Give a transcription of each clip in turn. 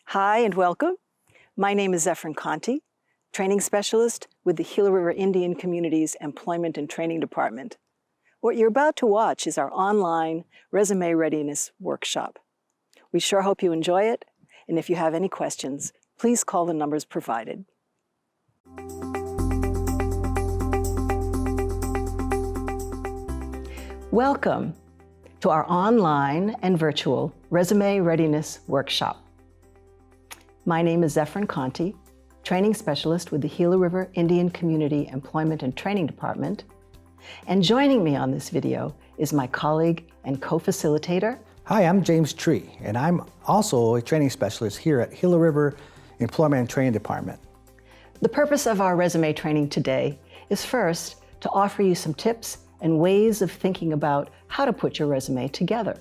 Hi and welcome. My name is Zephryn Conte, training specialist with the Gila River Indian Community's Employment and Training Department. What you're about to watch is our online resume readiness workshop. We sure hope you enjoy it, and if you have any questions, please call the numbers provided. Welcome to our online and virtual resume readiness workshop. My name is Zephryn Conte, training specialist with the Gila River Indian Community Employment and Training Department. And joining me on this video is my colleague and co-facilitator. Hi, I'm James Tree, and I'm also a training specialist here at Gila River Employment and Training Department. The purpose of our resume training today is first to offer you some tips and ways of thinking about how to put your resume together.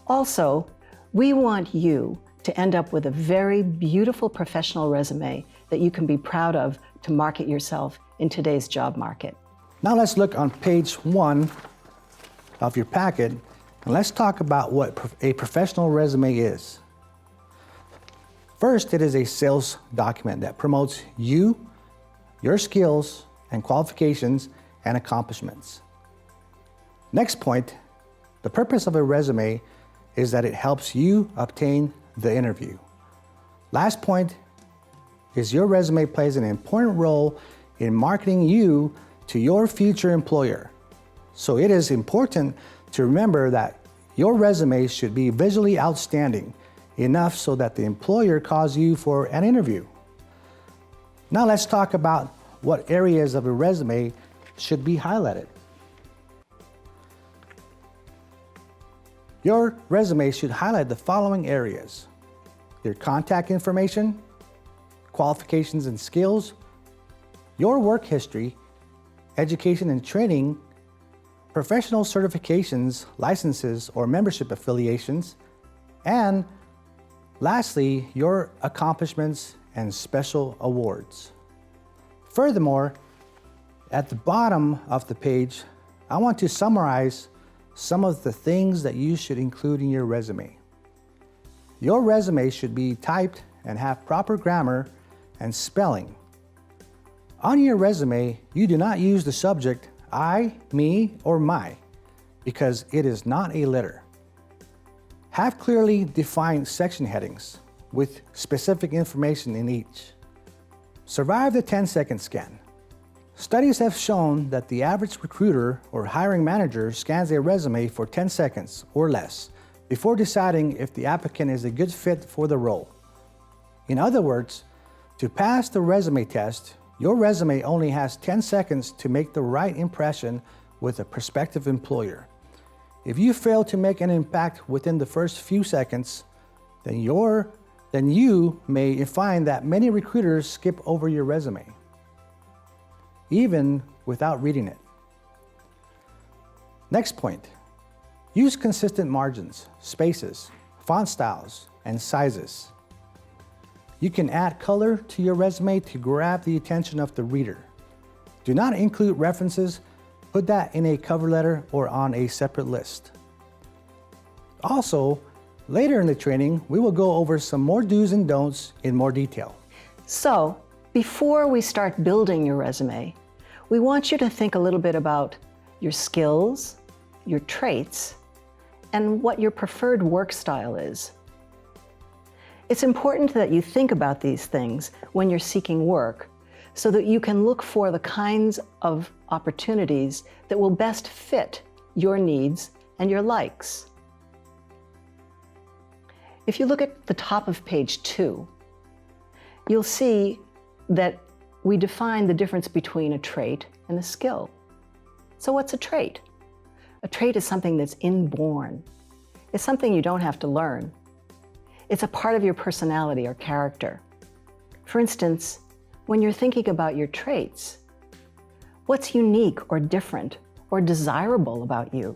Also, we want you to end up with a very beautiful professional resume that you can be proud of to market yourself in today's job market. Now let's look on page 1 of your packet, and let's talk about what a professional resume is. First, it is a sales document that promotes you, your skills and qualifications and accomplishments. Next point, the purpose of a resume is that it helps you obtain the interview. Last point is your resume plays an important role in marketing you to your future employer. So it is important to remember that your resume should be visually outstanding enough so that the employer calls you for an interview. Now let's talk about what areas of a resume should be highlighted. Your resume should highlight the following areas: your contact information, qualifications and skills, your work history, education and training, professional certifications, licenses, or membership affiliations, and lastly, your accomplishments and special awards. Furthermore, at the bottom of the page, I want to summarize some of the things that you should include in your resume. Your resume should be typed and have proper grammar and spelling. On your resume, you do not use the subject I, me, or my, because it is not a letter. Have clearly defined section headings with specific information in each. Survive the 10-second scan. Studies have shown that the average recruiter or hiring manager scans a resume for 10 seconds or less before deciding if the applicant is a good fit for the role. In other words, to pass the resume test, your resume only has 10 seconds to make the right impression with a prospective employer. If you fail to make an impact within the first few seconds, then you may find that many recruiters skip over your resume, even without reading it. Next point, use consistent margins, spaces, font styles, and sizes. You can add color to your resume to grab the attention of the reader. Do not include references, put that in a cover letter or on a separate list. Also, later in the training, we will go over some more do's and don'ts in more detail. So, before we start building your resume, we want you to think a little bit about your skills, your traits, and what your preferred work style is. It's important that you think about these things when you're seeking work so that you can look for the kinds of opportunities that will best fit your needs and your likes. If you look at the top of page 2, you'll see that we define the difference between a trait and a skill. So what's a trait? A trait is something that's inborn. It's something you don't have to learn. It's a part of your personality or character. For instance, when you're thinking about your traits, what's unique or different or desirable about you?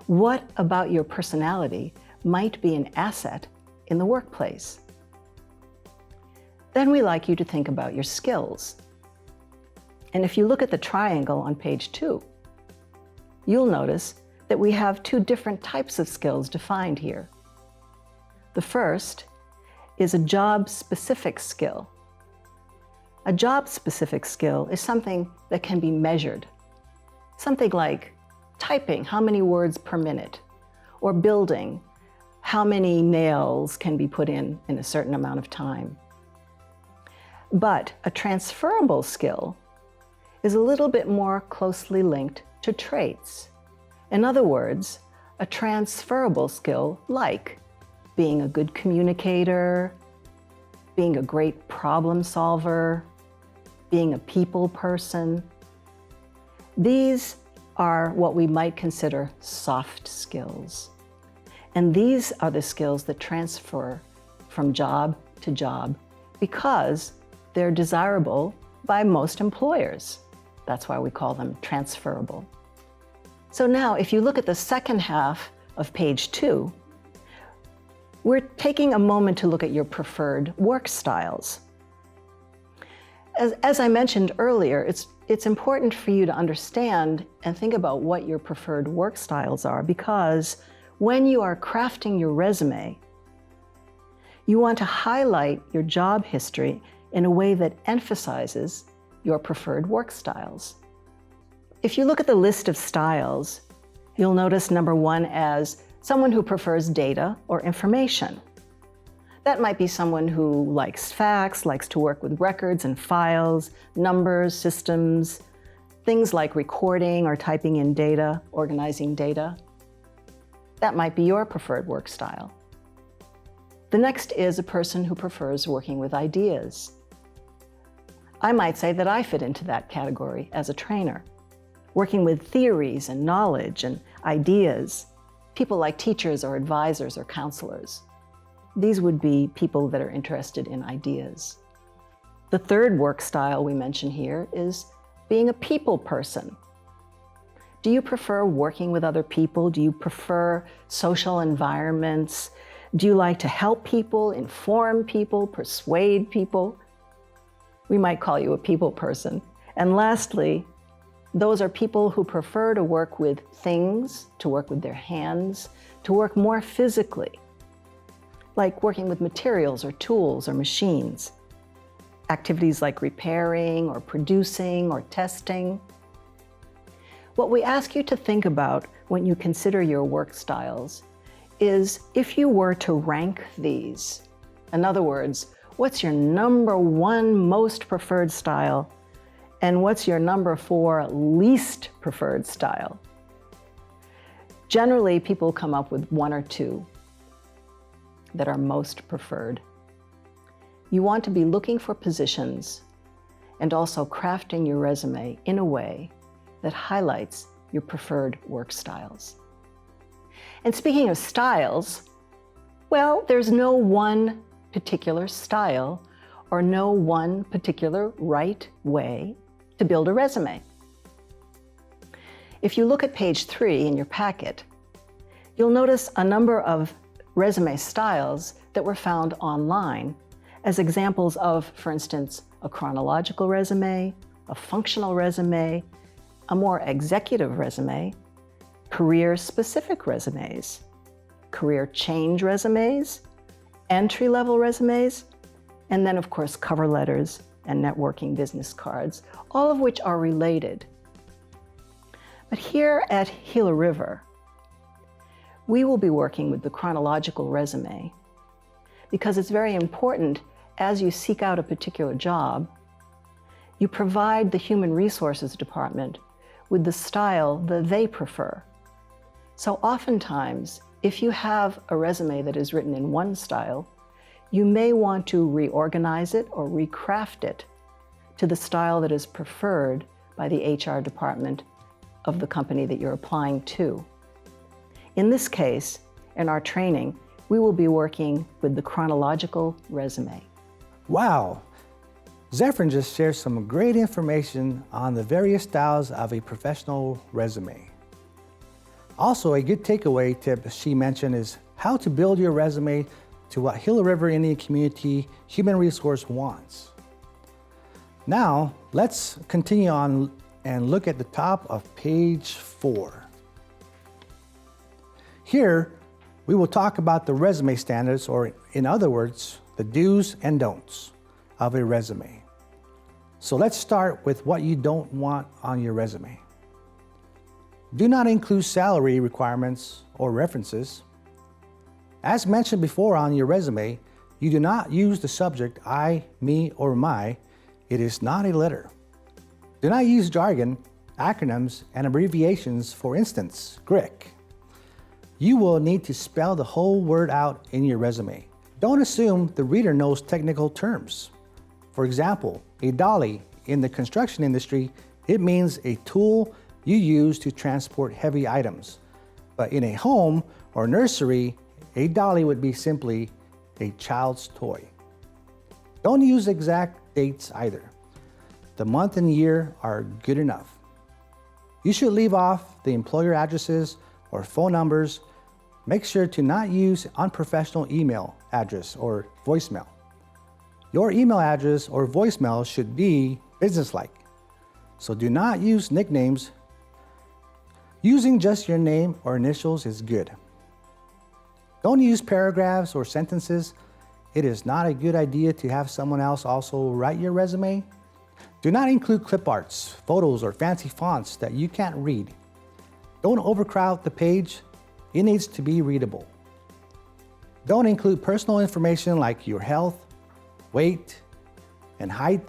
What about your personality might be an asset in the workplace? Then we like you to think about your skills. And if you look at the triangle on page 2, you'll notice that we have two different types of skills defined here. The first is a job-specific skill. A job-specific skill is something that can be measured. Something like typing, how many words per minute, or building, how many nails can be put in a certain amount of time. But a transferable skill is a little bit more closely linked to traits. In other words, a transferable skill like being a good communicator, being a great problem solver, being a people person. These are what we might consider soft skills. And these are the skills that transfer from job to job because they're desirable by most employers. That's why we call them transferable. So now, if you look at the second half of page 2, we're taking a moment to look at your preferred work styles. As I mentioned earlier, it's important for you to understand and think about what your preferred work styles are, because when you are crafting your resume, you want to highlight your job history in a way that emphasizes your preferred work styles. If you look at the list of styles, you'll notice number 1 as someone who prefers data or information. That might be someone who likes facts, likes to work with records and files, numbers, systems, things like recording or typing in data, organizing data. That might be your preferred work style. The next is a person who prefers working with ideas. I might say that I fit into that category as a trainer, working with theories and knowledge and ideas, people like teachers or advisors or counselors. These would be people that are interested in ideas. The third work style we mention here is being a people person. Do you prefer working with other people? Do you prefer social environments? Do you like to help people, inform people, persuade people? We might call you a people person. And lastly, those are people who prefer to work with things, to work with their hands, to work more physically, like working with materials or tools or machines. Activities like repairing or producing or testing. What we ask you to think about when you consider your work styles is if you were to rank these. In other words, what's your number 1 most preferred style and what's your number 4 least preferred style? Generally, people come up with 1 or 2 that are most preferred. You want to be looking for positions and also crafting your resume in a way that highlights your preferred work styles. And speaking of styles, well, there's no one particular style or no one particular right way to build a resume. If you look at page 3 in your packet, you'll notice a number of resume styles that were found online as examples of, for instance, a chronological resume, a functional resume, a more executive resume, career-specific resumes, career change resumes, entry-level resumes, and then, of course, cover letters and networking business cards, all of which are related. But here at Gila River, we will be working with the chronological resume because it's very important as you seek out a particular job, you provide the Human Resources Department with the style that they prefer. So oftentimes, if you have a resume that is written in one style, you may want to reorganize it or recraft it to the style that is preferred by the HR department of the company that you're applying to. In this case, in our training, we will be working with the chronological resume. Wow! Zephryn just shared some great information on the various styles of a professional resume. Also, a good takeaway tip she mentioned is how to build your resume to what Gila River Indian Community Human Resource wants. Now, let's continue on and look at the top of page 4. Here, we will talk about the resume standards, or in other words, the do's and don'ts of a resume. So let's start with what you don't want on your resume. Do not include salary requirements or references. As mentioned before on your resume, you do not use the subject I, me, or my. It is not a letter. Do not use jargon, acronyms, and abbreviations, for instance, GRIC. You will need to spell the whole word out in your resume. Don't assume the reader knows technical terms. For example, a dolly in the construction industry, it means a tool you use to transport heavy items. But in a home or nursery, a dolly would be simply a child's toy. Don't use exact dates either. The month and year are good enough. You should leave off the employer addresses or phone numbers. Make sure to not use unprofessional email address or voicemail. Your email address or voicemail should be businesslike. So do not use nicknames. Using just your name or initials is good. Don't use paragraphs or sentences. It is not a good idea to have someone else also write your resume. Do not include clip arts, photos, or fancy fonts that you can't read. Don't overcrowd the page. It needs to be readable. Don't include personal information like your health, weight, and height.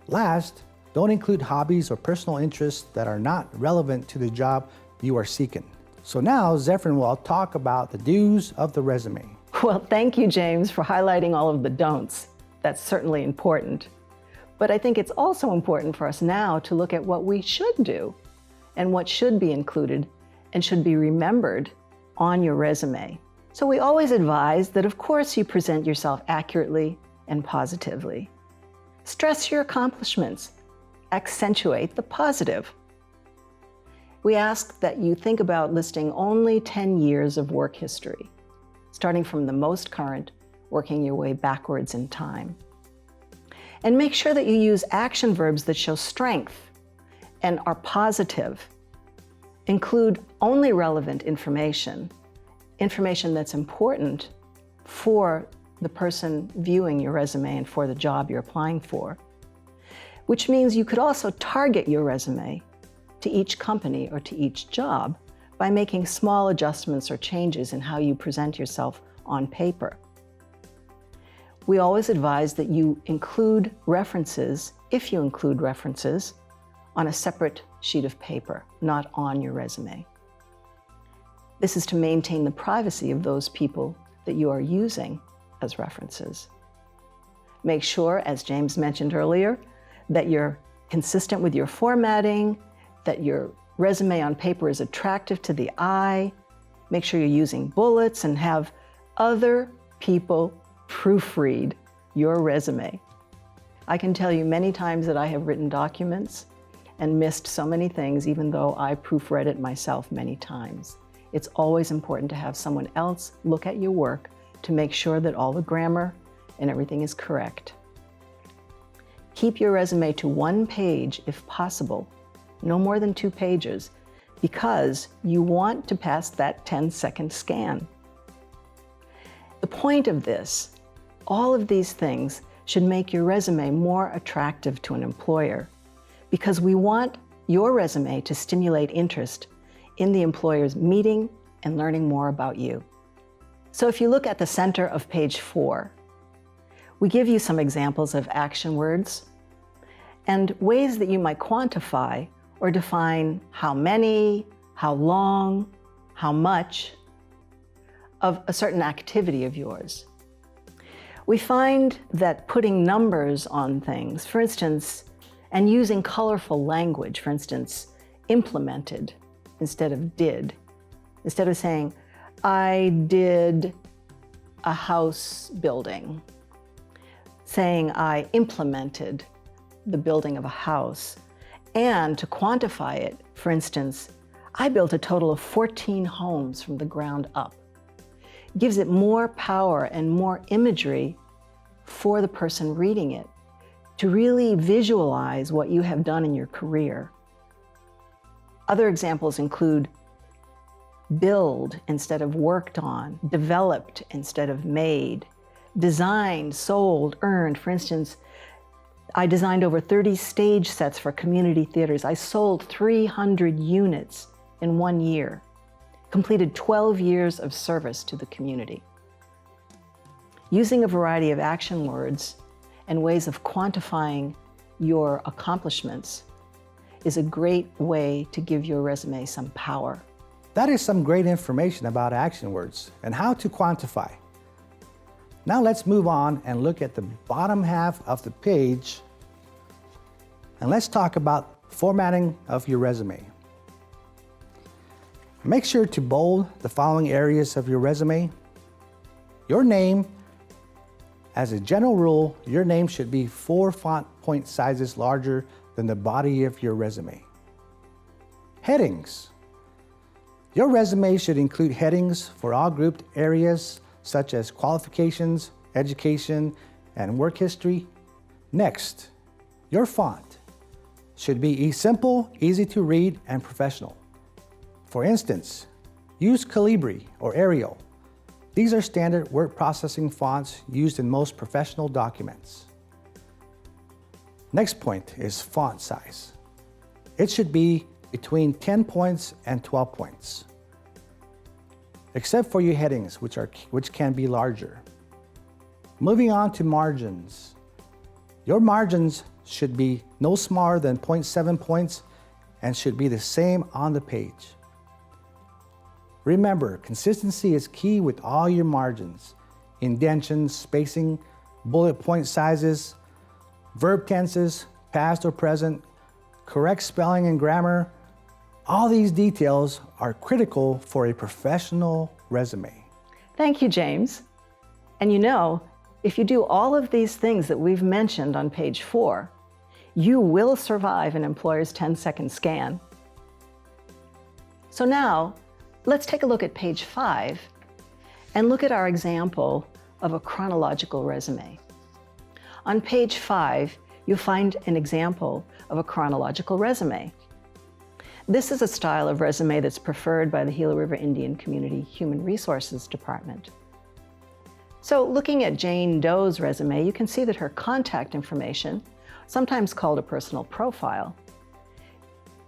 Last, don't include hobbies or personal interests that are not relevant to the job you are seeking. So now Zephryn will talk about the do's of the resume. Well, thank you, James, for highlighting all of the don'ts. That's certainly important. But I think it's also important for us now to look at what we should do and what should be included and should be remembered on your resume. So we always advise that, of course, you present yourself accurately and positively. Stress your accomplishments. Accentuate the positive. We ask that you think about listing only 10 years of work history, starting from the most current, working your way backwards in time. And make sure that you use action verbs that show strength and are positive. Include only relevant information that's important for the person viewing your resume and for the job you're applying for, which means you could also target your resume to each company or to each job by making small adjustments or changes in how you present yourself on paper. We always advise that you include references, if you include references, on a separate sheet of paper, not on your resume. This is to maintain the privacy of those people that you are using as references. Make sure, as James mentioned earlier, that you're consistent with your formatting, that your resume on paper is attractive to the eye. Make sure you're using bullets and have other people proofread your resume. I can tell you many times that I have written documents and missed so many things, even though I proofread it myself many times. It's always important to have someone else look at your work to make sure that all the grammar and everything is correct. Keep your resume to 1 page if possible, no more than 2 pages, because you want to pass that 10-second scan. The point of this, all of these things should make your resume more attractive to an employer, because we want your resume to stimulate interest in the employer's meeting and learning more about you. So if you look at the center of page 4, we give you some examples of action words and ways that you might quantify or define how many, how long, how much of a certain activity of yours. We find that putting numbers on things, for instance, and using colorful language, for instance, implemented instead of did, instead of saying, I did a house building, saying I implemented the building of a house, and to quantify it, for instance, I built a total of 14 homes from the ground up. Gives it more power and more imagery for the person reading it to really visualize what you have done in your career. Other examples include build instead of worked on, developed instead of made, designed, sold, earned. For instance, I designed over 30 stage sets for community theaters. I sold 300 units in 1 year, completed 12 years of service to the community. Using a variety of action words and ways of quantifying your accomplishments is a great way to give your resume some power. That is some great information about action words and how to quantify. Now let's move on and look at the bottom half of the page, and let's talk about formatting of your resume. Make sure to bold the following areas of your resume. Your name. As a general rule, your name should be 4 font point sizes larger than the body of your resume. Headings. Your resume should include headings for all grouped areas such as qualifications, education, and work history. Next, your font should be simple, easy to read, and professional. For instance, use Calibri or Arial. These are standard word processing fonts used in most professional documents. Next point is font size. It should be between 10 points and 12 points, except for your headings, which can be larger. Moving on to margins. Your margins should be no smaller than 0.7 points and should be the same on the page. Remember, consistency is key with all your margins. Indentions, spacing, bullet point sizes, verb tenses, past or present, correct spelling and grammar. All these details are critical for a professional resume. Thank you, James. And you know, if you do all of these things that we've mentioned on page 4, you will survive an employer's 10-second scan. So now, let's take a look at page 5 and look at our example of a chronological resume. On page 5, you'll find an example of a chronological resume. This is a style of resume that's preferred by the Gila River Indian Community Human Resources Department. So looking at Jane Doe's resume, you can see that her contact information, sometimes called a personal profile,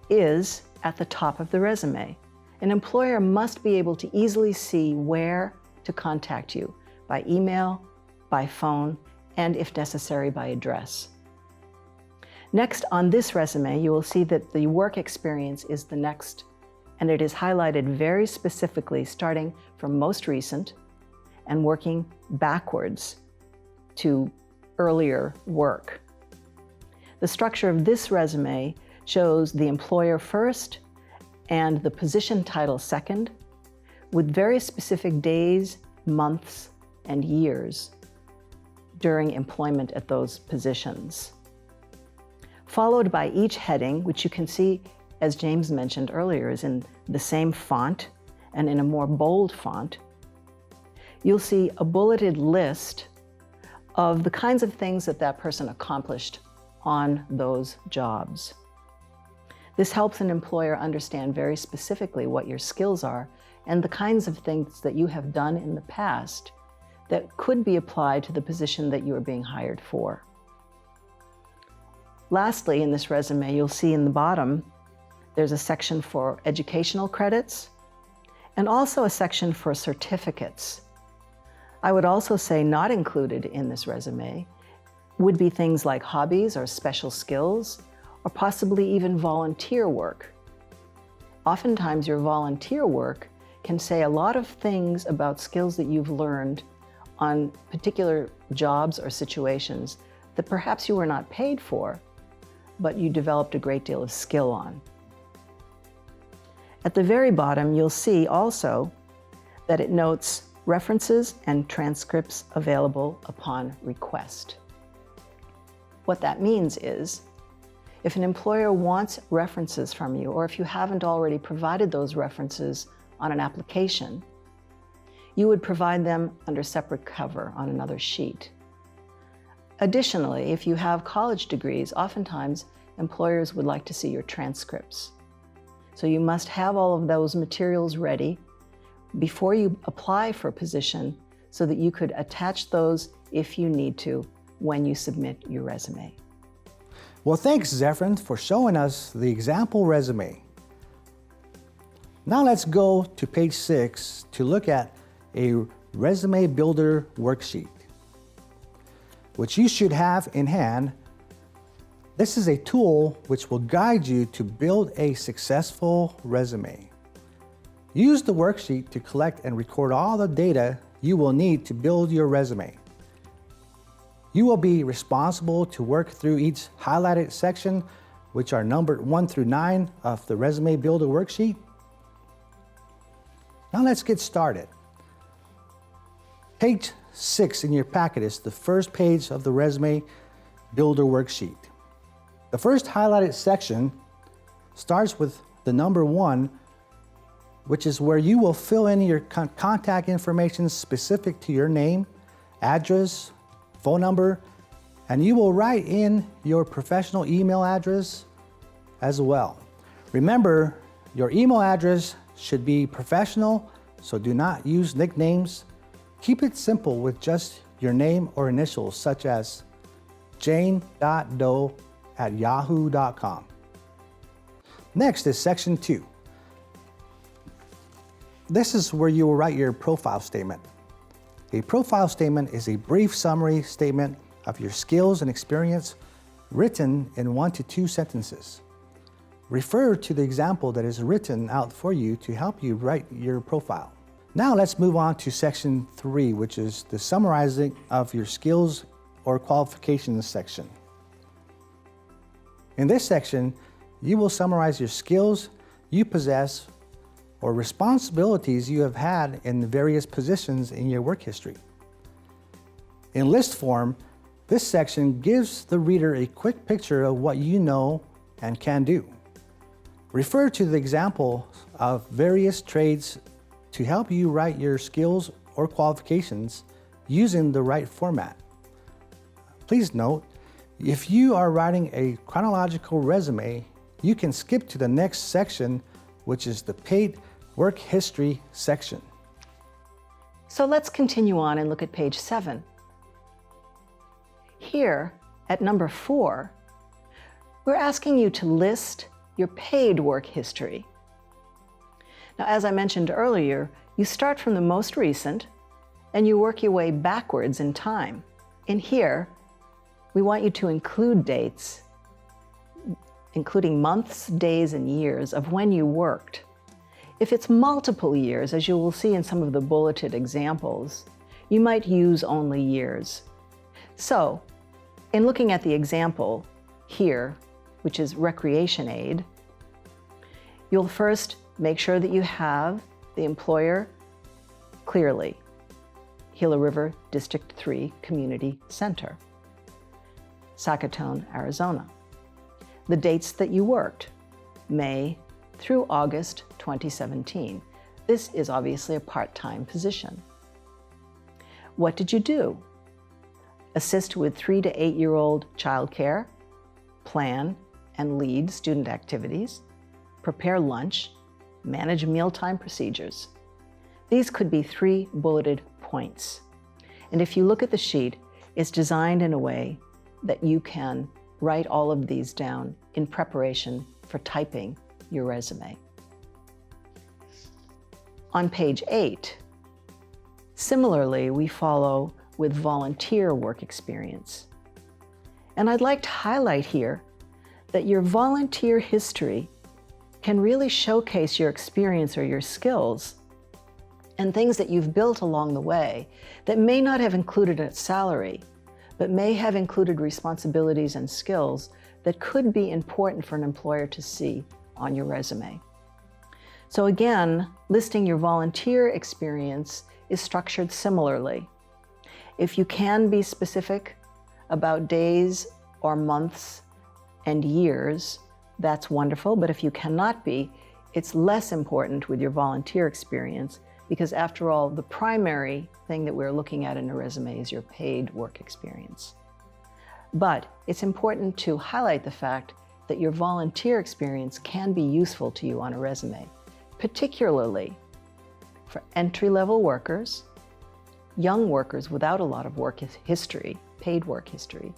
is at the top of the resume. An employer must be able to easily see where to contact you, by email, by phone, and if necessary, by address. Next, on this resume, you will see that the work experience is the next, and it is highlighted very specifically, starting from most recent and working backwards to earlier work. The structure of this resume shows the employer first and the position title second, with very specific days, months, and years during employment at those positions. Followed by each heading, which you can see, as James mentioned earlier, is in the same font and in a more bold font. You'll see a bulleted list of the kinds of things that that person accomplished on those jobs. This helps an employer understand very specifically what your skills are and the kinds of things that you have done in the past that could be applied to the position that you are being hired for. Lastly, in this resume, you'll see in the bottom, there's a section for educational credits and also a section for certificates. I would also say not included in this resume would be things like hobbies or special skills, or possibly even volunteer work. Oftentimes, your volunteer work can say a lot of things about skills that you've learned on particular jobs or situations that perhaps you were not paid for, but you developed a great deal of skill on. At the very bottom, you'll see also that it notes references and transcripts available upon request. What that means is, if an employer wants references from you, or if you haven't already provided those references on an application, you would provide them under separate cover on another sheet. Additionally, if you have college degrees, oftentimes employers would like to see your transcripts. So you must have all of those materials ready before you apply for a position so that you could attach those if you need to when you submit your resume. Well, thanks, Zephryn, for showing us the example resume. Now let's go to page 6 to look at a resume builder worksheet, which you should have in hand. This is a tool which will guide you to build a successful resume. Use the worksheet to collect and record all the data you will need to build your resume. You will be responsible to work through each highlighted section, which are numbered 1 through 9 of the Resume Builder worksheet. Now let's get started. Page 6 in your packet is the first page of the Resume Builder worksheet. The first highlighted section starts with the number 1, which is where you will fill in your contact information specific to your name, address, phone number, and you will write in your professional email address as well. Remember, your email address should be professional, so do not use nicknames. Keep it simple with just your name or initials, such as jane.doe@yahoo.com. Next is section 2. This is where you will write your profile statement. A profile statement is a brief summary statement of your skills and experience written in 1 to 2 sentences. Refer to the example that is written out for you to help you write your profile. Now let's move on to section 3, which is the summarizing of your skills or qualifications section. In this section, you will summarize your skills you possess or responsibilities you have had in the various positions in your work history. In list form, this section gives the reader a quick picture of what you know and can do. Refer to the example of various trades to help you write your skills or qualifications using the right format. Please note, if you are writing a chronological resume, you can skip to the next section, which is the paid work history section. So let's continue on and look at page 7. Here, at number 4, we're asking you to list your paid work history. Now, as I mentioned earlier, you start from the most recent and you work your way backwards in time. In here, we want you to include dates, including months, days, and years of when you worked. If it's multiple years, as you will see in some of the bulleted examples, you might use only years. So, in looking at the example here, which is recreation aid, you'll first make sure that you have the employer clearly. Gila River District 3 Community Center, Sacaton, Arizona. The dates that you worked, May through August 2017. This is obviously a part-time position. What did you do? Assist with 3 to 8-year-old childcare, plan and lead student activities, prepare lunch, manage mealtime procedures. These could be 3 bulleted points. And if you look at the sheet, it's designed in a way that you can write all of these down in preparation for typing your resume. On page 8, similarly, we follow with volunteer work experience. And I'd like to highlight here that your volunteer history can really showcase your experience or your skills and things that you've built along the way that may not have included a salary, but may have included responsibilities and skills that could be important for an employer to see on your resume. So again, listing your volunteer experience is structured similarly. If you can be specific about days or months and years, that's wonderful, but if you cannot be, it's less important with your volunteer experience because after all, the primary thing that we're looking at in a resume is your paid work experience. But it's important to highlight the fact that your volunteer experience can be useful to you on a resume, particularly for entry-level workers young workers without a lot of work history, paid work history,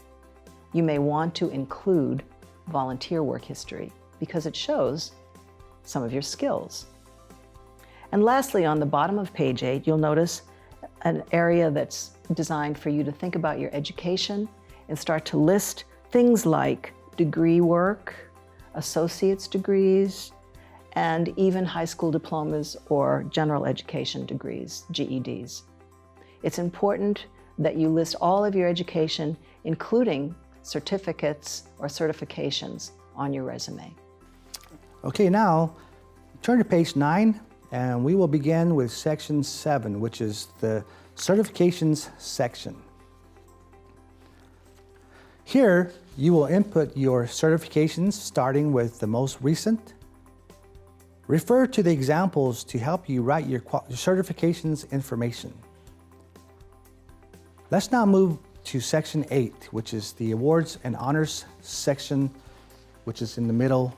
you may want to include volunteer work history because it shows some of your skills. And lastly, on the bottom of page 8, you'll notice an area that's designed for you to think about your education and start to list things like degree work, associate's degrees, and even high school diplomas or general education degrees, GEDs. It's important that you list all of your education, including certificates or certifications, on your resume. Okay, now turn to page 9, and we will begin with section 7, which is the certifications section. Here, you will input your certifications starting with the most recent. Refer to the examples to help you write your certifications information. Let's now move to section 8, which is the awards and honors section, which is in the middle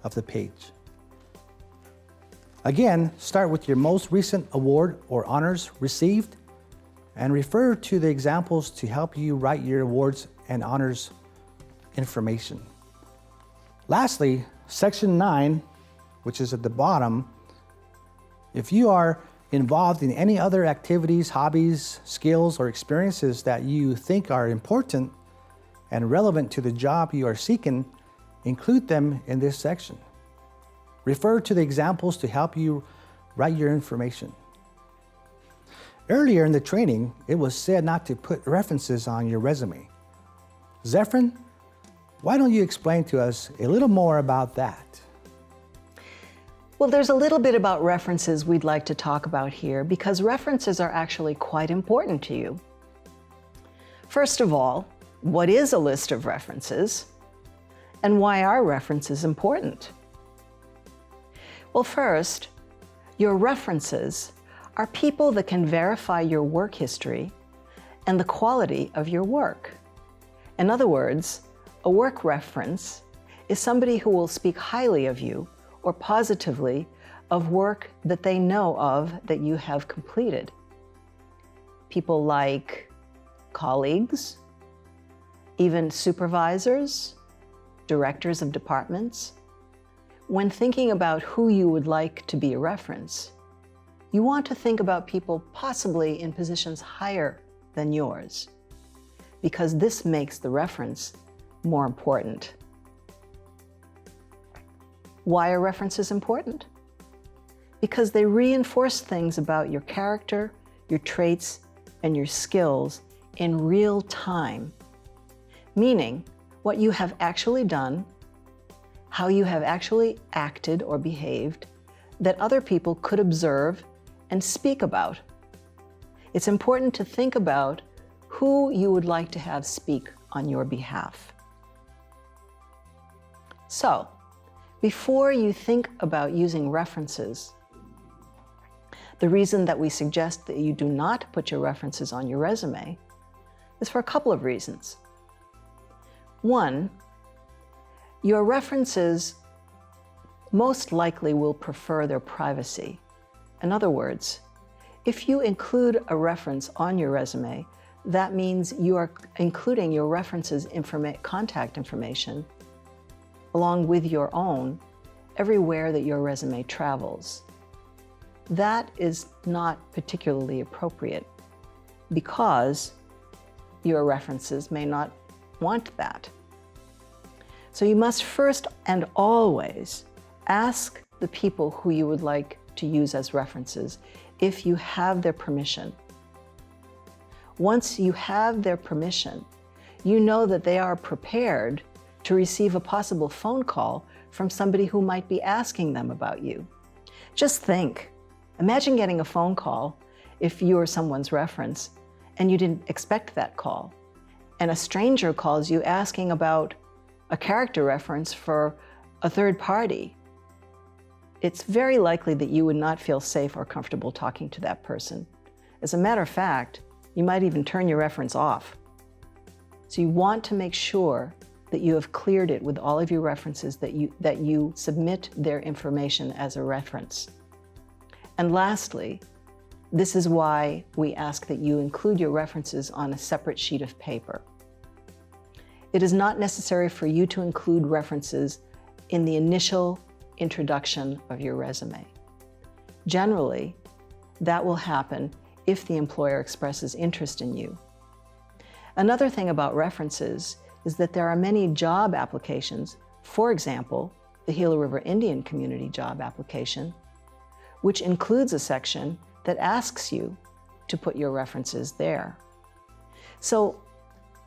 of the page. Again, start with your most recent award or honors received and refer to the examples to help you write your awards and honors information. Lastly, section 9, which is at the bottom, if you are involved in any other activities, hobbies, skills, or experiences that you think are important and relevant to the job you are seeking, include them in this section. Refer to the examples to help you write your information. Earlier in the training, it was said not to put references on your resume. Zephryn, why don't you explain to us a little more about that? Well, there's a little bit about references we'd like to talk about here because references are actually quite important to you. First of all, what is a list of references and why are references important? Well, first, your references are people that can verify your work history and the quality of your work. In other words, a work reference is somebody who will speak highly of you or positively of work that they know of that you have completed. People like colleagues, even supervisors, directors of departments. When thinking about who you would like to be a reference, you want to think about people possibly in positions higher than yours, because this makes the reference more important. Why are references important? Because they reinforce things about your character, your traits, and your skills in real time, meaning what you have actually done, how you have actually acted or behaved that other people could observe and speak about. It's important to think about who you would like to have speak on your behalf. So, before you think about using references, the reason that we suggest that you do not put your references on your resume is for a couple of reasons. One, your references most likely will prefer their privacy. In other words, if you include a reference on your resume, that means you are including your references' contact information along with your own everywhere that your resume travels. That is not particularly appropriate because your references may not want that. So you must first and always ask the people who you would like to use as references if you have their permission. Once you have their permission, you know that they are prepared to receive a possible phone call from somebody who might be asking them about you. Just think, imagine getting a phone call if you are someone's reference and you didn't expect that call, and a stranger calls you asking about a character reference for a third party. It's very likely that you would not feel safe or comfortable talking to that person. As a matter of fact, you might even turn your reference off. So you want to make sure that you have cleared it with all of your references, that you submit their information as a reference. And lastly, This is why we ask that you include your references on a separate sheet of paper. It is not necessary for you to include references in the initial introduction of your resume. Generally, that will happen if the employer expresses interest in you. Another thing about references is that there are many job applications, for example, the Gila River Indian Community job application, which includes a section that asks you to put your references there. So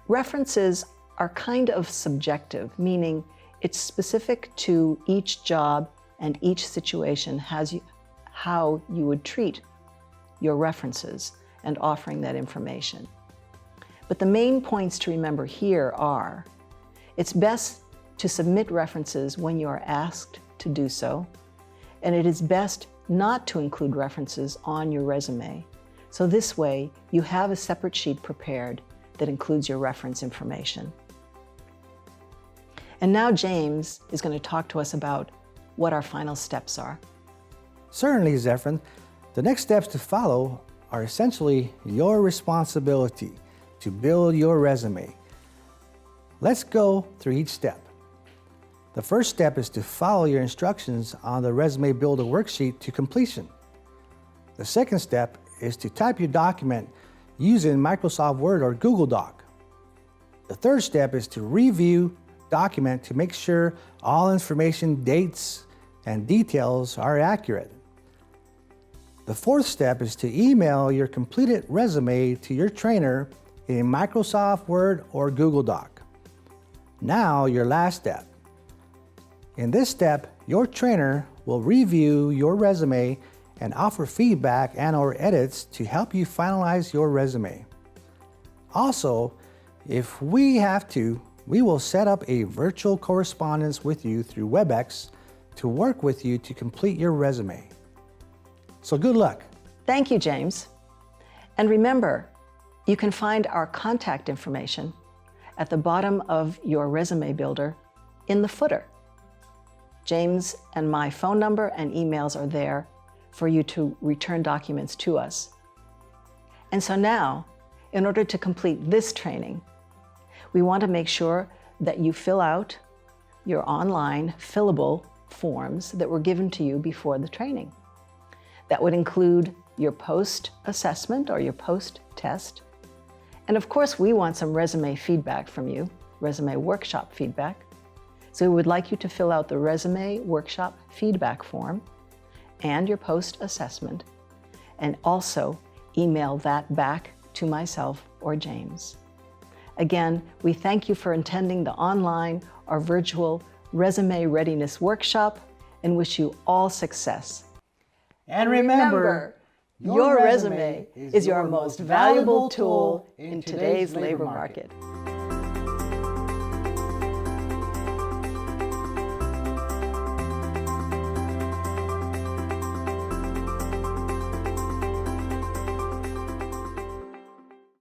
references are kind of subjective, meaning it's specific to each job and each situation how you would treat your references and offering that information. But the main points to remember here are, it's best to submit references when you are asked to do so, and it is best not to include references on your resume. So this way, you have a separate sheet prepared that includes your reference information. And now James is going to talk to us about what our final steps are. Certainly, Zephryn. The next steps to follow are essentially your responsibility to build your resume. Let's go through each step. The first step is to follow your instructions on the Resume Builder worksheet to completion. The second step is to type your document using Microsoft Word or Google Doc. The third step is to review document to make sure all information, dates, and details are accurate. The fourth step is to email your completed resume to your trainer in Microsoft Word or Google Doc. Now, your last step. In this step, your trainer will review your resume and offer feedback and/or edits to help you finalize your resume. Also, if we have to, we will set up a virtual correspondence with you through WebEx to work with you to complete your resume. So good luck. Thank you, James. And remember, you can find our contact information at the bottom of your resume builder in the footer. James and my phone number and emails are there for you to return documents to us. And so now, in order to complete this training, we want to make sure that you fill out your online fillable forms that were given to you before the training. That would include your post-assessment or your post-test. And of course, we want some resume feedback from you, resume workshop feedback. So we would like you to fill out the resume workshop feedback form and your post-assessment, and also email that back to myself or James. Again, we thank you for attending the online or virtual resume readiness workshop and wish you all success. And remember, your resume is your most valuable tool in today's labor market.